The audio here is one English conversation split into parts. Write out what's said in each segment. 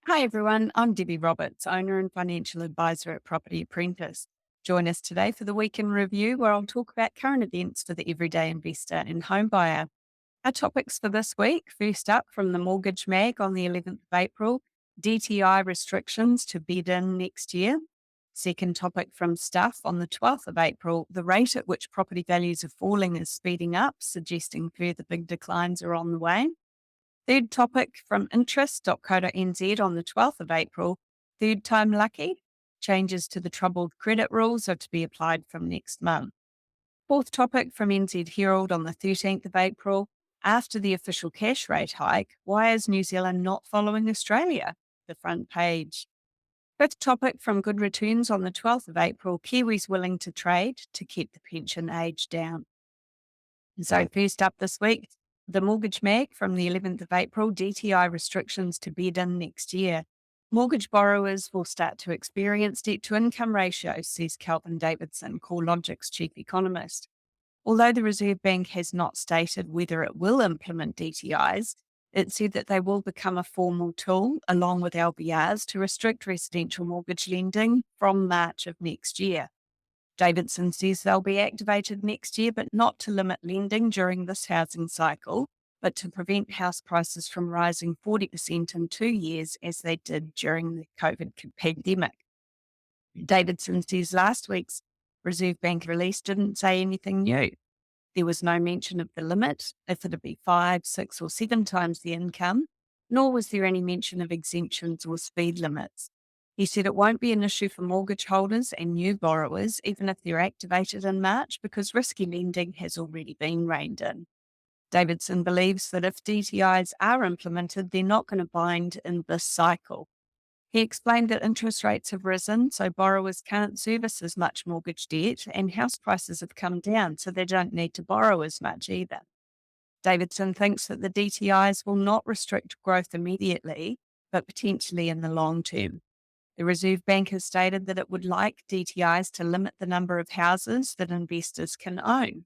Hi everyone, I'm Debbie Roberts, owner and financial advisor at Property Apprentice. Join us today for the Week in Review, where I'll talk about current events for the everyday investor and home buyer. Our topics for this week: first up, from the Mortgage Mag on the 11th of April, DTI restrictions to bed in next year. Second topic, from Stuff on the 12th of April, the rate at which property values are falling is speeding up, suggesting further big declines are on the way. Third topic, from interest.co.nz on the 12th of April, third time lucky. Changes to the troubled credit rules are to be applied from next month. Fourth topic, from NZHerald on the 13th of April, after the official cash rate hike, why is New Zealand not following Australia? The front page. Fifth topic, from Goodreturns on the 12th of April, Kiwis willing to trade to keep the pension age down. So first up this week, the Mortgage Mag from the 11th of April, DTI restrictions to bed in next year. Mortgage borrowers will start to experience debt to income ratios, says Kelvin Davidson, CoreLogic's chief economist. Although the Reserve Bank has not stated whether it will implement DTIs, it said that they will become a formal tool, along with LBRs, to restrict residential mortgage lending from March of next year. Davidson says they'll be activated next year, but not to limit lending during this housing cycle, but to prevent house prices from rising 40% in 2 years as they did during the COVID pandemic. Davidson says last week's Reserve Bank release didn't say anything new. There was no mention of the limit, if it'd be 5, 6 or 7 times the income, nor was there any mention of exemptions or speed limits. He said it won't be an issue for mortgage holders and new borrowers, even if they're activated in March, because risky lending has already been reined in. Davidson believes that if DTIs are implemented, they're not going to bind in this cycle. He explained that interest rates have risen, so borrowers can't service as much mortgage debt, and house prices have come down, so they don't need to borrow as much either. Davidson thinks that the DTIs will not restrict growth immediately, but potentially in the long term. The Reserve Bank has stated that it would like DTIs to limit the number of houses that investors can own.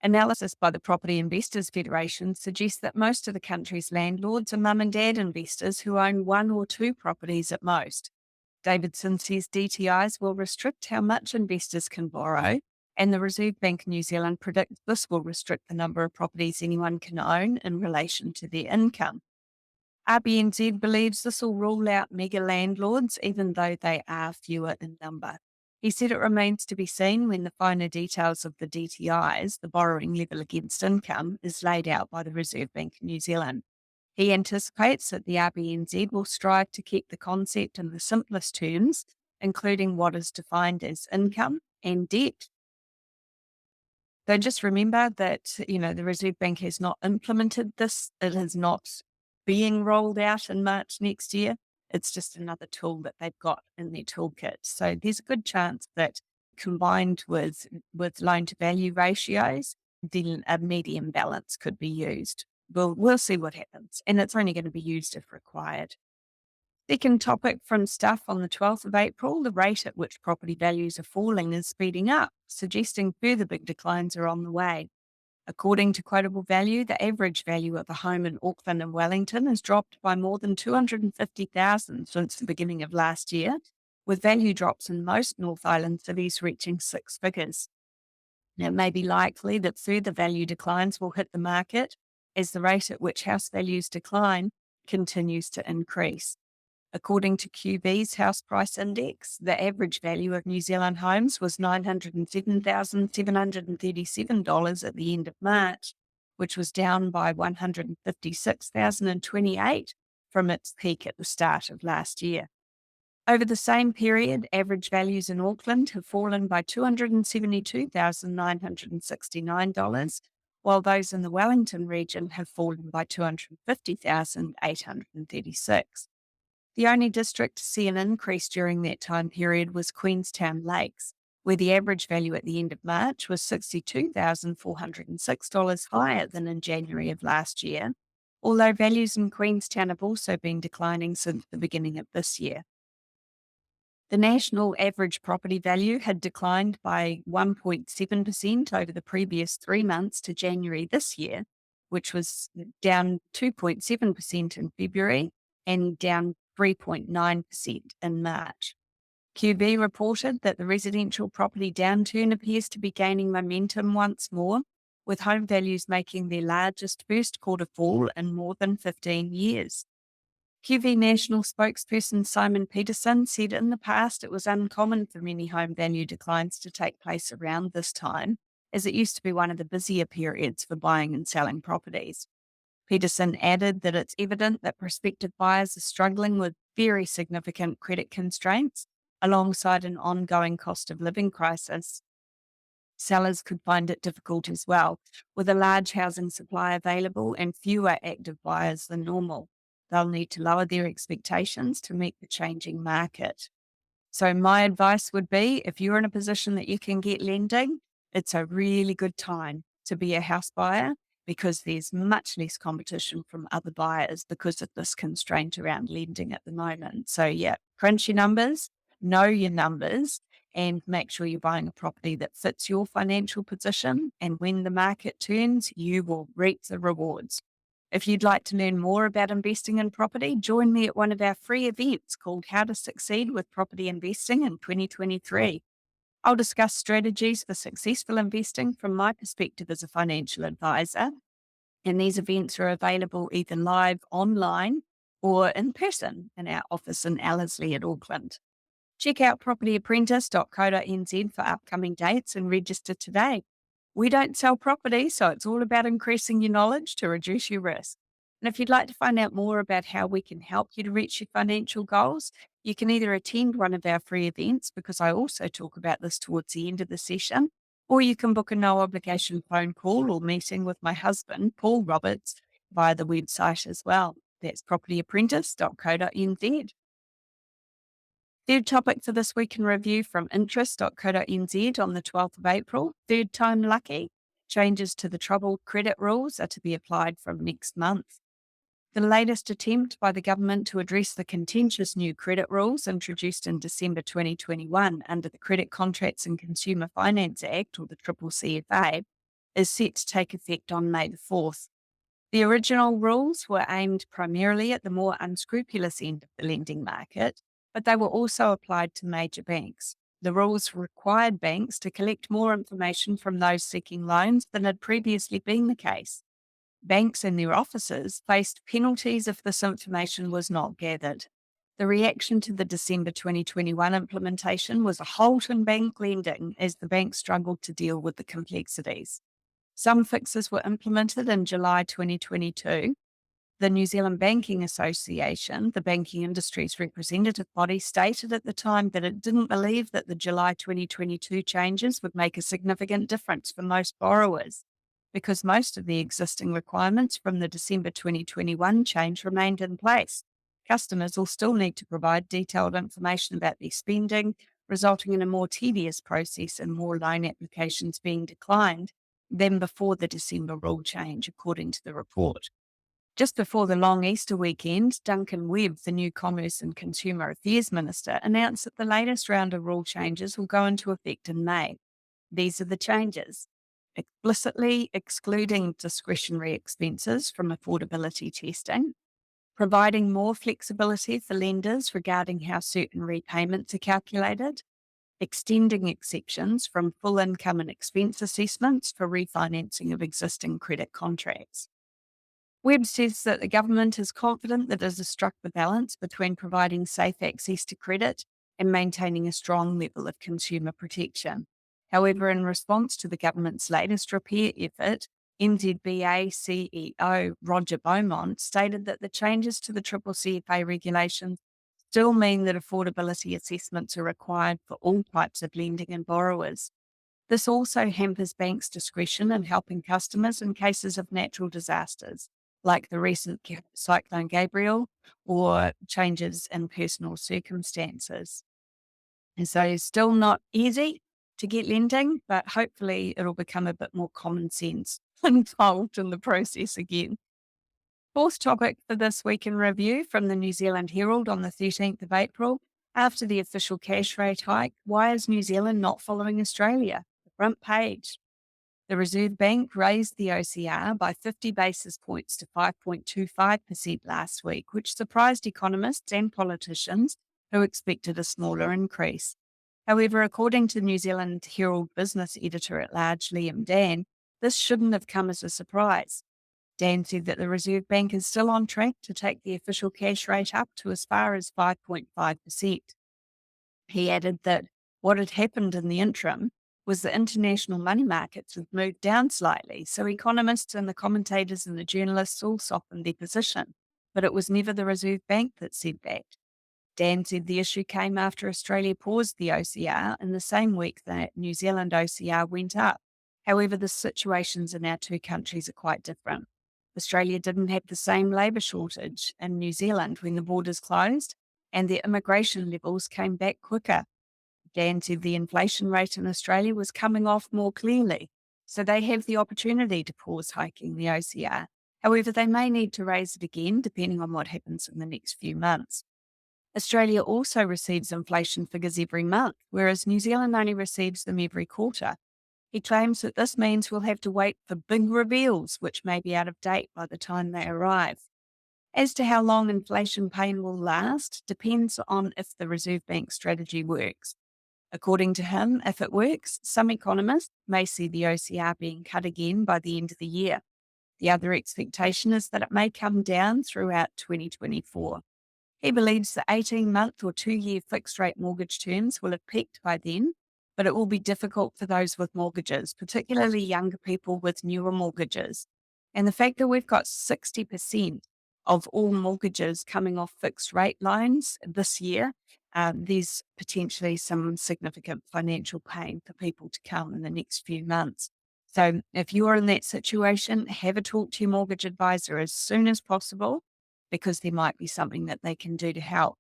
Analysis by the Property Investors Federation suggests that most of the country's landlords are mum and dad investors who own 1 or 2 properties at most. Davidson says DTIs will restrict how much investors can borrow, and the Reserve Bank of New Zealand predicts this will restrict the number of properties anyone can own in relation to their income. RBNZ believes this will rule out mega landlords, even though they are fewer in number. He said it remains to be seen when the finer details of the DTIs, the borrowing level against income, is laid out by the Reserve Bank of New Zealand. He anticipates that the RBNZ will strive to keep the concept in the simplest terms, including what is defined as income and debt. So just remember that, the Reserve Bank has not implemented this. It is not being rolled out in March next year. It's just another tool that they've got in their toolkit. So there's a good chance that, combined with loan to value ratios, then a medium balance could be used. We'll see what happens. And it's only going to be used if required. Second topic, from Stuff on the 12th of April, the rate at which property values are falling is speeding up, suggesting further big declines are on the way. According to Quotable Value, the average value of a home in Auckland and Wellington has dropped by more than $250,000 since the beginning of last year, with value drops in most North Island cities reaching 6 figures. Now, it may be likely that further value declines will hit the market as the rate at which house values decline continues to increase. According to QB's House Price Index, the average value of New Zealand homes was $907,737 at the end of March, which was down by $156,028 from its peak at the start of last year. Over the same period, average values in Auckland have fallen by $272,969, while those in the Wellington region have fallen by $250,836. The only district to see an increase during that time period was Queenstown Lakes, where the average value at the end of March was $62,406 higher than in January of last year, although values in Queenstown have also been declining since the beginning of this year. The national average property value had declined by 1.7% over the previous 3 months to January this year, which was down 2.7% in February and down 3.9% in March. QB reported that the residential property downturn appears to be gaining momentum once more, with home values making their largest first quarter fall in more than 15 years. QV National spokesperson Simon Peterson said in the past it was uncommon for many home value declines to take place around this time, as it used to be one of the busier periods for buying and selling properties. Peterson added that it's evident that prospective buyers are struggling with very significant credit constraints alongside an ongoing cost of living crisis. Sellers could find it difficult as well, with a large housing supply available and fewer active buyers than normal. They'll need to lower their expectations to meet the changing market. So my advice would be, if you're in a position that you can get lending, it's a really good time to be a house buyer because there's much less competition from other buyers because of this constraint around lending at the moment. So yeah, crunch your numbers, know your numbers, and make sure you're buying a property that fits your financial position. And when the market turns, you will reap the rewards. If you'd like to learn more about investing in property, join me at one of our free events called How to Succeed with Property Investing in 2023. I'll discuss strategies for successful investing from my perspective as a financial advisor. And these events are available either live online or in person in our office in Ellerslie at Auckland. Check out propertyapprentice.co.nz for upcoming dates and register today. We don't sell property, so it's all about increasing your knowledge to reduce your risk. And if you'd like to find out more about how we can help you to reach your financial goals, you can either attend one of our free events, because I also talk about this towards the end of the session, or you can book a no obligation phone call or meeting with my husband, Paul Roberts, via the website as well. That's propertyapprentice.co.nz. Third topic for this week in review from interest.co.nz on the 12th of April, third time lucky. Changes to the troubled credit rules are to be applied from next month. The latest attempt by the government to address the contentious new credit rules introduced in December 2021 under the Credit Contracts and Consumer Finance Act, or the CCCFA, is set to take effect on May the 4th. The original rules were aimed primarily at the more unscrupulous end of the lending market, but they were also applied to major banks. The rules required banks to collect more information from those seeking loans than had previously been the case. Banks and their officers faced penalties if this information was not gathered. The reaction to the December 2021 implementation was a halt in bank lending as the banks struggled to deal with the complexities. Some fixes were implemented in July 2022. The New Zealand Banking Association, the banking industry's representative body, stated at the time that it didn't believe that the July 2022 changes would make a significant difference for most borrowers, because most of the existing requirements from the December 2021 change remained in place. Customers will still need to provide detailed information about their spending, resulting in a more tedious process and more loan applications being declined than before the December rule change, according to the report. Just before the long Easter weekend, Duncan Webb, the new Commerce and Consumer Affairs Minister, announced that the latest round of rule changes will go into effect in May. These are the changes: explicitly excluding discretionary expenses from affordability testing, providing more flexibility for lenders regarding how certain repayments are calculated, extending exceptions from full income and expense assessments for refinancing of existing credit contracts. Webb says that the government is confident that it has struck the balance between providing safe access to credit and maintaining a strong level of consumer protection. However, in response to the government's latest repair effort, NZBA CEO Roger Beaumont stated that the changes to the CCCFA regulations still mean that affordability assessments are required for all types of lending and borrowers. This also hampers banks' discretion in helping customers in cases of natural disasters, like the recent Cyclone Gabriel, or changes in personal circumstances. And so it's still not easy to get lending, but hopefully it'll become a bit more common sense involved in the process again. Fourth topic for this week in review from the NZHerald on the 13th of April. After the official cash rate hike, why is New Zealand not following Australia? The front page. The Reserve Bank raised the OCR by 50 basis points to 5.25% last week, which surprised economists and politicians who expected a smaller increase. However, according to New Zealand Herald business editor at large Liam Dan, this shouldn't have come as a surprise. Dan said that the Reserve Bank is still on track to take the official cash rate up to as far as 5.5%. He added that what had happened in the interim was the international money markets had moved down slightly, so economists and the commentators and the journalists all softened their position. But it was never the Reserve Bank that said that. Dan said the issue came after Australia paused the OCR in the same week that New Zealand OCR went up. However, the situations in our two countries are quite different. Australia didn't have the same labour shortage in New Zealand when the borders closed, and their immigration levels came back quicker. Dan said the inflation rate in Australia was coming off more clearly, so they have the opportunity to pause hiking the OCR. However, they may need to raise it again depending on what happens in the next few months. Australia also receives inflation figures every month, whereas New Zealand only receives them every quarter. He claims that this means we'll have to wait for big reveals, which may be out of date by the time they arrive. As to how long inflation pain will last depends on if the Reserve Bank strategy works. According to him, if it works, some economists may see the OCR being cut again by the end of the year. The other expectation is that it may come down throughout 2024. He believes the 18-month or 2-year fixed rate mortgage terms will have peaked by then, but it will be difficult for those with mortgages, particularly younger people with newer mortgages. And the fact that we've got 60% of all mortgages coming off fixed rate loans this year, there's potentially some significant financial pain for people to come in the next few months. So if you're in that situation, have a talk to your mortgage advisor as soon as possible, because there might be something that they can do to help.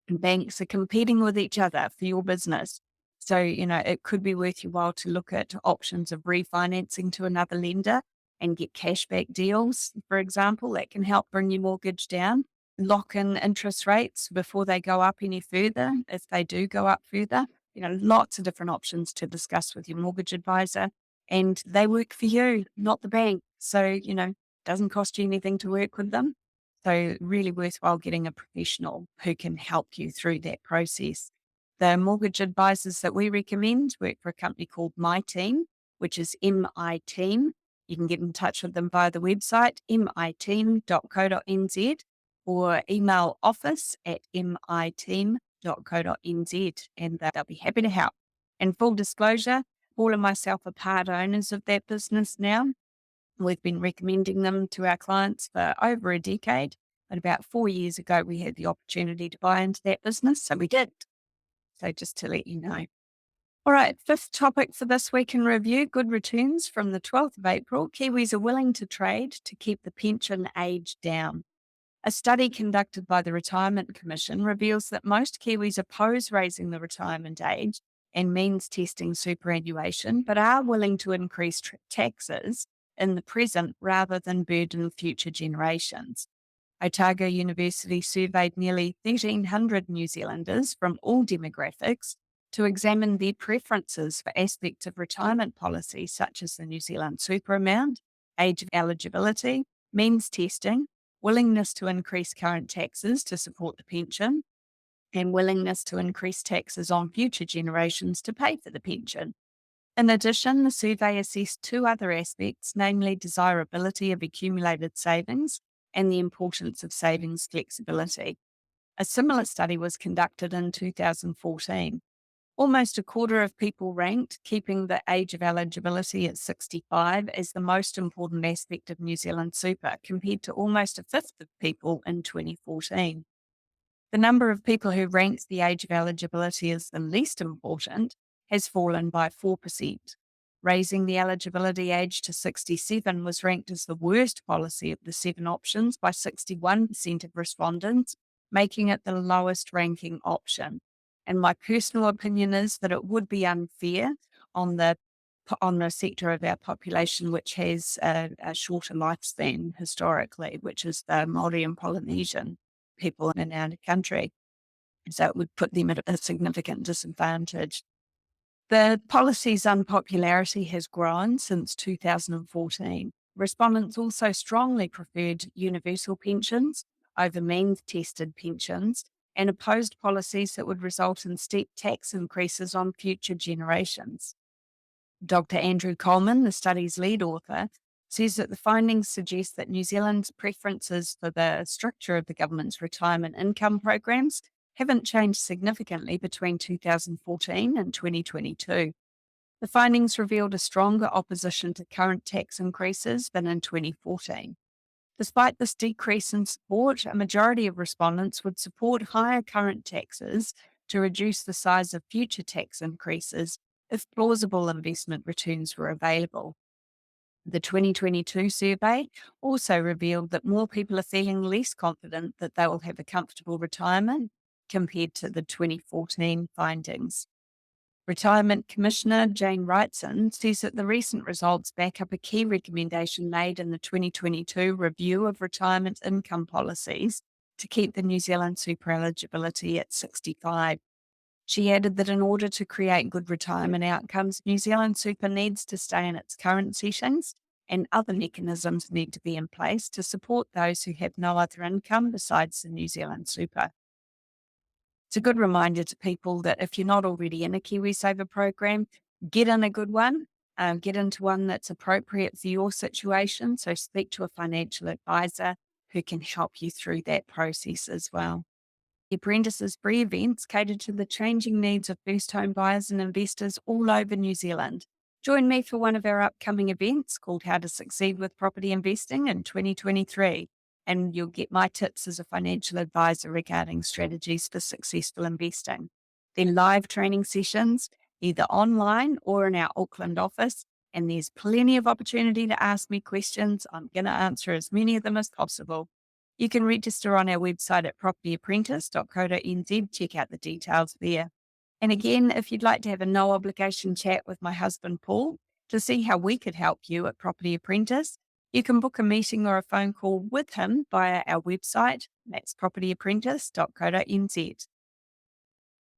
And banks are competing with each other for your business. So, it could be worth your while to look at options of refinancing to another lender and get cashback deals, for example, that can help bring your mortgage down. Lock in interest rates before they go up any further, if they do go up further. Lots of different options to discuss with your mortgage advisor, and they work for you, not the bank. So, doesn't cost you anything to work with them. So really worthwhile getting a professional who can help you through that process. The mortgage advisors that we recommend work for a company called MITeam, which is MITeam. You can get in touch with them via the website, miteam.co.nz, or email office@miteam.co.nz, and they'll be happy to help. And full disclosure, Paul and myself are part owners of that business now. We've been recommending them to our clients for over a decade, but about 4 years ago, we had the opportunity to buy into that business, so we did. So just to let you know. All right, fifth topic for this week in review, Goodreturns from the 12th of April. Kiwis are willing to trade to keep the pension age down. A study conducted by the Retirement Commission reveals that most Kiwis oppose raising the retirement age and means testing superannuation, but are willing to increase taxes in the present rather than burden future generations. Otago University surveyed nearly 1,300 New Zealanders from all demographics to examine their preferences for aspects of retirement policy, such as the New Zealand super amount, age of eligibility, means testing, willingness to increase current taxes to support the pension, and willingness to increase taxes on future generations to pay for the pension. In addition, the survey assessed 2 other aspects, namely desirability of accumulated savings and the importance of savings flexibility. A similar study was conducted in 2014. Almost a quarter of people ranked keeping the age of eligibility at 65 as the most important aspect of New Zealand super, compared to almost a fifth of people in 2014. The number of people who ranked the age of eligibility as the least important has fallen by 4%. Raising the eligibility age to 67 was ranked as the worst policy of the 7 options by 61% of respondents, making it the lowest ranking option. And my personal opinion is that it would be unfair on the sector of our population which has a shorter lifespan historically, which is the Māori and Polynesian people in our country. So it would put them at a significant disadvantage. The policy's unpopularity has grown since 2014. Respondents also strongly preferred universal pensions over means tested pensions and opposed policies that would result in steep tax increases on future generations. Dr. Andrew Coleman, the study's lead author, says that the findings suggest that New Zealand's preferences for the structure of the government's retirement income programs haven't changed significantly between 2014 and 2022. The findings revealed a stronger opposition to current tax increases than in 2014. Despite this decrease in support, a majority of respondents would support higher current taxes to reduce the size of future tax increases if plausible investment returns were available. The 2022 survey also revealed that more people are feeling less confident that they will have a comfortable retirement compared to the 2014 findings. Retirement Commissioner Jane Wrightson says that the recent results back up a key recommendation made in the 2022 review of retirement income policies to keep the New Zealand super eligibility at 65. She added that in order to create good retirement outcomes, New Zealand super needs to stay in its current settings and other mechanisms need to be in place to support those who have no other income besides the New Zealand super. It's a good reminder to people that if you're not already in a KiwiSaver program, get in a good one, get into one that's appropriate for your situation. So speak to a financial advisor who can help you through that process as well. The Apprentice's free events cater to the changing needs of first home buyers and investors all over New Zealand. Join me for one of our upcoming events called How to Succeed with Property Investing in 2023. And you'll get my tips as a financial advisor regarding strategies for successful investing. Then live training sessions, either online or in our Auckland office. And there's plenty of opportunity to ask me questions. I'm going to answer as many of them as possible. You can register on our website at propertyapprentice.co.nz. Check out the details there. And again, if you'd like to have a no obligation chat with my husband, Paul, to see how we could help you at Property Apprentice, you can book a meeting or a phone call with him via our website. That's propertyapprentice.co.nz.